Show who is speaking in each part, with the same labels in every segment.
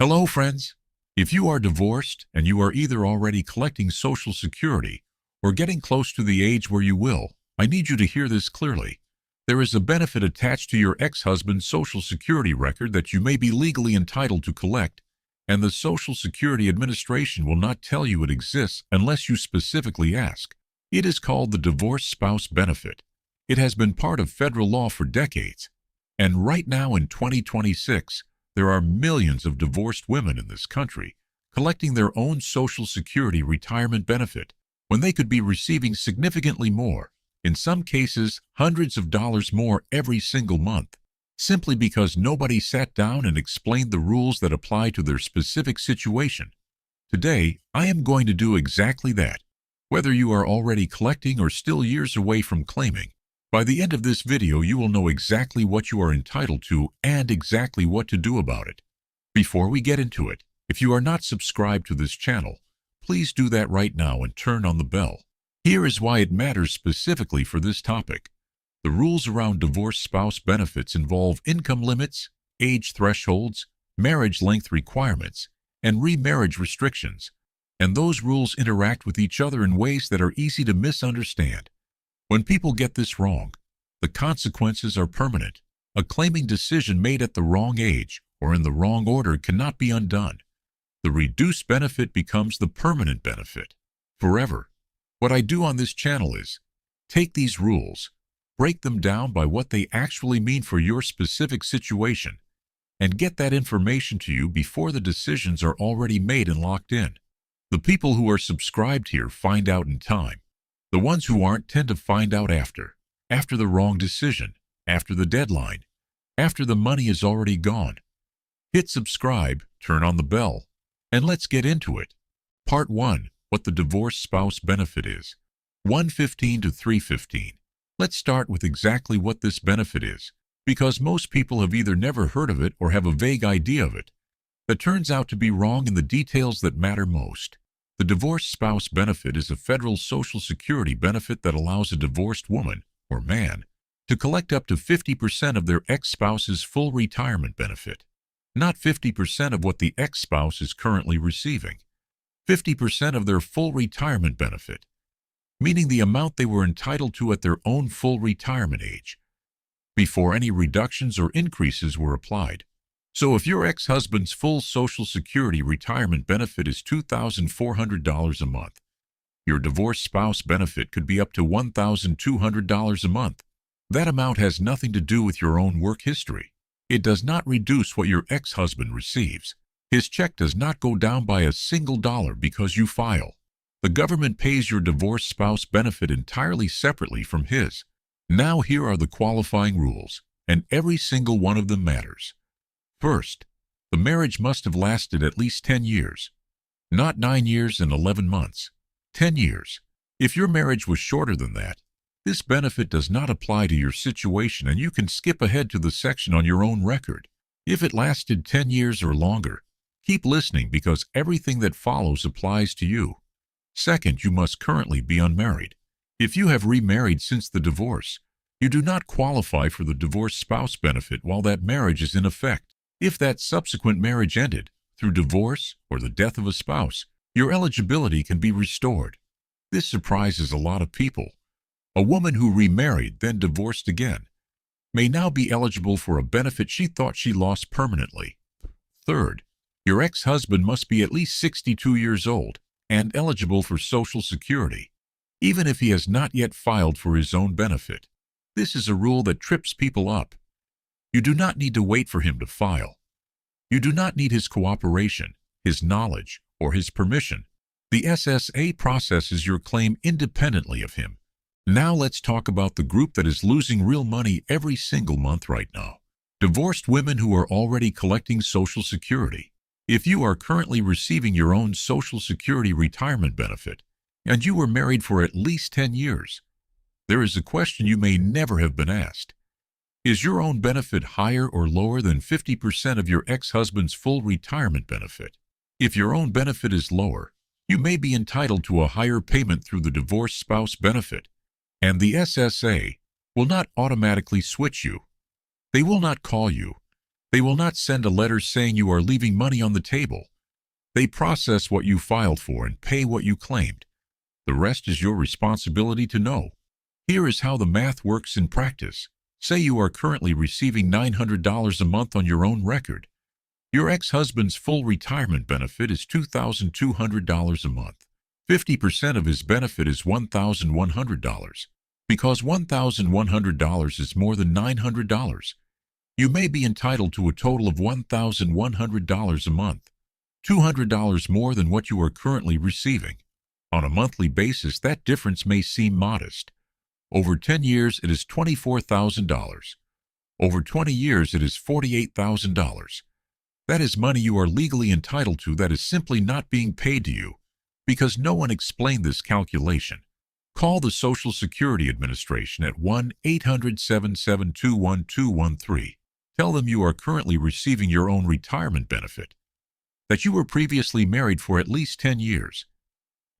Speaker 1: Hello, friends. If you are divorced and you are either already collecting Social Security or getting close to the age where you will, I need you to hear this clearly. There is a benefit attached to your ex-husband's Social Security record that you may be legally entitled to collect, and the Social Security Administration will not tell you it exists unless you specifically ask. It is called the Divorced Spouse Benefit. It has been part of federal law for decades, and right now in 2026, there are millions of divorced women in this country collecting their own Social Security retirement benefit when they could be receiving significantly more, in some cases hundreds of dollars more every single month, simply because nobody sat down and explained the rules that apply to their specific situation. Today, I am going to do exactly that, whether you are already collecting or still years away from claiming. By the end of this video, you will know exactly what you are entitled to and exactly what to do about it. Before we get into it, if you are not subscribed to this channel, please do that right now and turn on the bell. Here is why it matters specifically for this topic. The rules around divorced spouse benefits involve income limits, age thresholds, marriage length requirements, and remarriage restrictions, and those rules interact with each other in ways that are easy to misunderstand. When people get this wrong, the consequences are permanent. A claiming decision made at the wrong age or in the wrong order cannot be undone. The reduced benefit becomes the permanent benefit, forever. What I do on this channel is take these rules, break them down by what they actually mean for your specific situation, and get that information to you before the decisions are already made and locked in. The people who are subscribed here find out in time. The ones who aren't tend to find out after the wrong decision, after the deadline, after the money is already gone. Hit subscribe, turn on the bell, and let's get into it. Part 1. What the divorced spouse benefit is. 115 to 315. Let's start with exactly what this benefit is, because most people have either never heard of it or have a vague idea of it. That turns out to be wrong in the details that matter most. The divorced spouse benefit is a federal Social Security benefit that allows a divorced woman, or man, to collect up to 50% of their ex-spouse's full retirement benefit. Not 50% of what the ex-spouse is currently receiving. 50% of their full retirement benefit, meaning the amount they were entitled to at their own full retirement age, before any reductions or increases were applied. So if your ex-husband's full Social Security retirement benefit is $2,400 a month, your divorced spouse benefit could be up to $1,200 a month. That amount has nothing to do with your own work history. It does not reduce what your ex-husband receives. His check does not go down by a single dollar because you file. The government pays your divorced spouse benefit entirely separately from his. Now here are the qualifying rules, and every single one of them matters. First, the marriage must have lasted at least 10 years. Not 9 years and 11 months. 10 years. If your marriage was shorter than that, this benefit does not apply to your situation and you can skip ahead to the section on your own record. If it lasted 10 years or longer, keep listening because everything that follows applies to you. Second, you must currently be unmarried. If you have remarried since the divorce, you do not qualify for the divorced spouse benefit while that marriage is in effect. If that subsequent marriage ended through divorce or the death of a spouse, your eligibility can be restored. This surprises a lot of people. A woman who remarried, then divorced again, may now be eligible for a benefit she thought she lost permanently. Third, your ex-husband must be at least 62 years old and eligible for Social Security, even if he has not yet filed for his own benefit. This is a rule that trips people up. You do not need to wait for him to file. You do not need his cooperation, his knowledge, or his permission. The SSA processes your claim independently of him. Now let's talk about the group that is losing real money every single month right now. Divorced women who are already collecting Social Security. If you are currently receiving your own Social Security retirement benefit, and you were married for at least 10 years, there is a question you may never have been asked. Is your own benefit higher or lower than 50% of your ex-husband's full retirement benefit? If your own benefit is lower, you may be entitled to a higher payment through the divorced spouse benefit, and the SSA will not automatically switch you. They will not call you. They will not send a letter saying you are leaving money on the table. They process what you filed for and pay what you claimed. The rest is your responsibility to know. Here is how the math works in practice. Say you are currently receiving $900 a month on your own record. Your ex-husband's full retirement benefit is $2,200 a month. 50% of his benefit is $1,100. Because $1,100 is more than $900, you may be entitled to a total of $1,100 a month, $200 more than what you are currently receiving. On a monthly basis, that difference may seem modest. Over 10 years, it is $24,000. Over 20 years, it is $48,000. That is money you are legally entitled to that is simply not being paid to you, because no one explained this calculation. Call the Social Security Administration at 1-800-772-1213. Tell them you are currently receiving your own retirement benefit, that you were previously married for at least 10 years,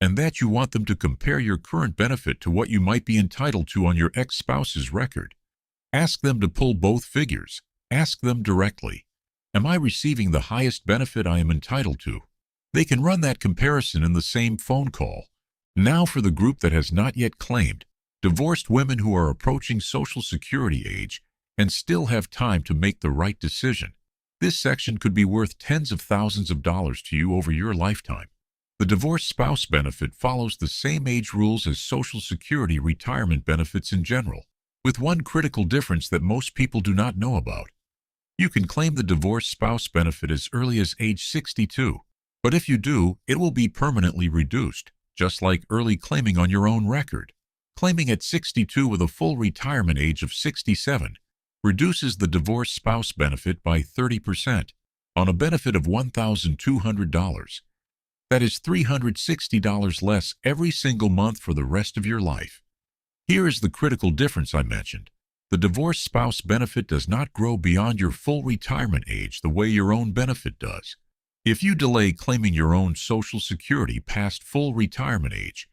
Speaker 1: and that you want them to compare your current benefit to what you might be entitled to on your ex-spouse's record. Ask them to pull both figures. Ask them directly, am I receiving the highest benefit I am entitled to? They can run that comparison in the same phone call. Now for the group that has not yet claimed, divorced women who are approaching Social Security age and still have time to make the right decision. This section could be worth tens of thousands of dollars to you over your lifetime. The divorced spouse benefit follows the same age rules as Social Security retirement benefits in general, with one critical difference that most people do not know about. You can claim the divorced spouse benefit as early as age 62, but if you do, it will be permanently reduced, just like early claiming on your own record. Claiming at 62 with a full retirement age of 67 reduces the divorced spouse benefit by 30% on a benefit of $1,200. That is $360 less every single month for the rest of your life. Here is the critical difference I mentioned. The divorced spouse benefit does not grow beyond your full retirement age the way your own benefit does. If you delay claiming your own Social Security past full retirement age,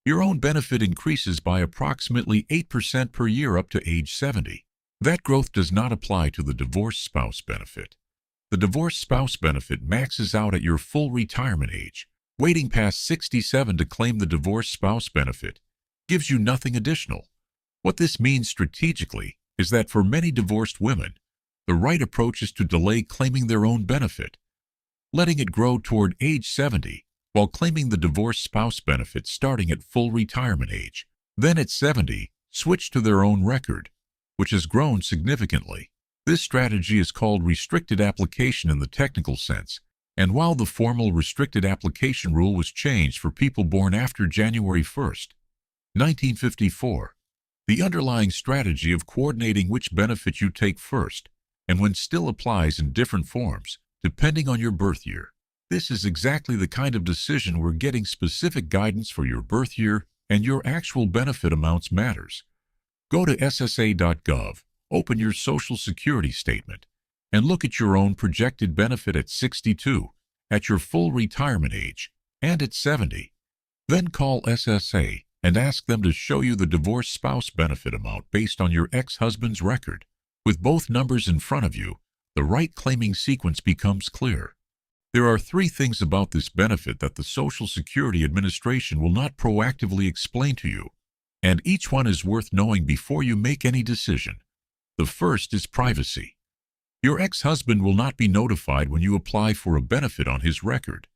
Speaker 1: your own benefit increases by approximately 8% per year up to age 70. That growth does not apply to the divorced spouse benefit. The divorced spouse benefit maxes out at your full retirement age. Waiting past 67 to claim the divorced spouse benefit gives you nothing additional. What this means strategically is that for many divorced women, the right approach is to delay claiming their own benefit, letting it grow toward age 70, while claiming the divorced spouse benefit starting at full retirement age. Then at 70, switch to their own record, which has grown significantly. This strategy is called restricted application in the technical sense, and while the formal restricted application rule was changed for people born after January 1st, 1954, the underlying strategy of coordinating which benefit you take first and when still applies in different forms, depending on your birth year. This is exactly the kind of decision where getting specific guidance for your birth year and your actual benefit amounts matters. Go to SSA.gov, open your Social Security statement, and look at your own projected benefit at 62, at your full retirement age, and at 70. Then call SSA and ask them to show you the divorced spouse benefit amount based on your ex-husband's record. With both numbers in front of you, the right claiming sequence becomes clear. There are three things about this benefit that the Social Security Administration will not proactively explain to you, and each one is worth knowing before you make any decision. The first is privacy. Your ex-husband will not be notified when you apply for a benefit on his record.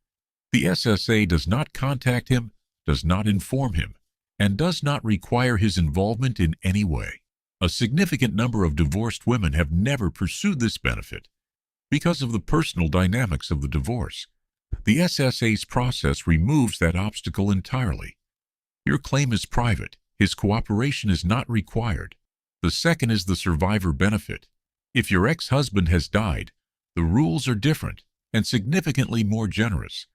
Speaker 1: The SSA does not contact him, does not inform him, and does not require his involvement in any way. A significant number of divorced women have never pursued this benefit because of the personal dynamics of the divorce. The SSA's process removes that obstacle entirely. Your claim is private. His cooperation is not required. The second is the survivor benefit. If your ex-husband has died, the rules are different and significantly more generous.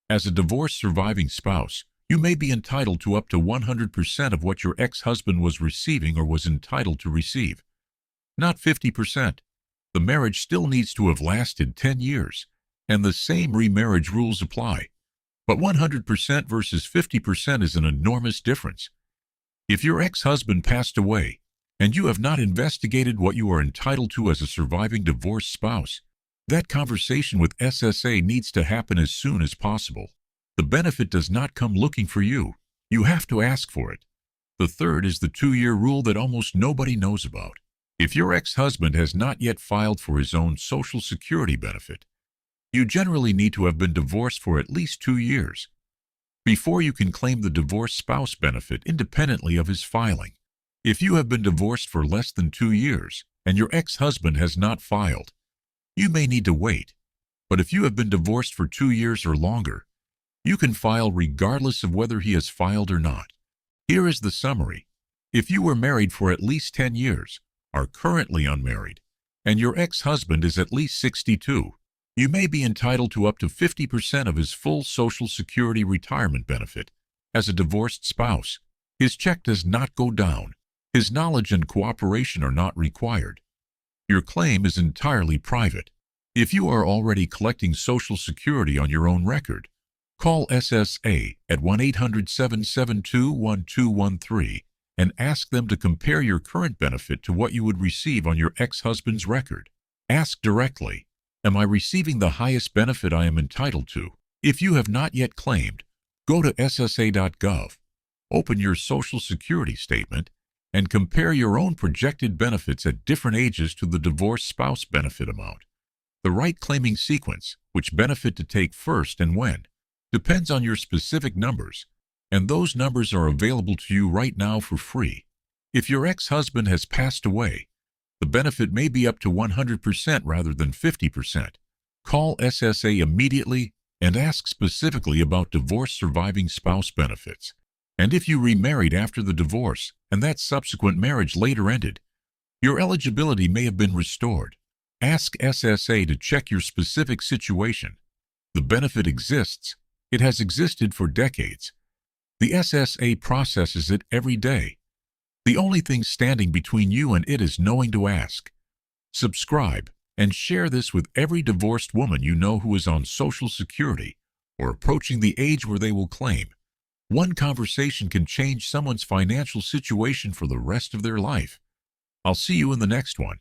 Speaker 1: As a divorced surviving spouse, you may be entitled to up to 100% of what your ex-husband was receiving or was entitled to receive. Not 50%. The marriage still needs to have lasted 10 years, and the same remarriage rules apply. But 100% versus 50% is an enormous difference. If your ex-husband passed away and you have not investigated what you are entitled to as a surviving divorced spouse, that conversation with SSA needs to happen as soon as possible. The benefit does not come looking for you. You have to ask for it. The third is the 2-year rule that almost nobody knows about. If your ex-husband has not yet filed for his own Social Security benefit, you generally need to have been divorced for at least 2 years before you can claim the divorced spouse benefit independently of his filing. If you have been divorced for less than 2 years and your ex-husband has not filed, you may need to wait. But if you have been divorced for 2 years or longer, you can file regardless of whether he has filed or not. Here is the summary. If you were married for at least 10 years, are currently unmarried, and your ex-husband is at least 62, you may be entitled to up to 50% of his full Social Security retirement benefit as a divorced spouse. His check does not go down. His knowledge and cooperation are not required. Your claim is entirely private. If you are already collecting Social Security on your own record, call SSA at 1-800-772-1213 and ask them to compare your current benefit to what you would receive on your ex-husband's record. Ask directly, am I receiving the highest benefit I am entitled to? If you have not yet claimed, go to ssa.gov, open your Social Security statement, and compare your own projected benefits at different ages to the divorced spouse benefit amount. The right claiming sequence, which benefit to take first and when, depends on your specific numbers, and those numbers are available to you right now for free. If your ex-husband has passed away, the benefit may be up to 100% rather than 50%. Call SSA immediately and ask specifically about divorce surviving spouse benefits. And if you remarried after the divorce and that subsequent marriage later ended, your eligibility may have been restored. Ask SSA to check your specific situation. The benefit exists. It has existed for decades. The SSA processes it every day. The only thing standing between you and it is knowing to ask. Subscribe and share this with every divorced woman you know who is on Social Security or approaching the age where they will claim. One conversation can change someone's financial situation for the rest of their life. I'll see you in the next one.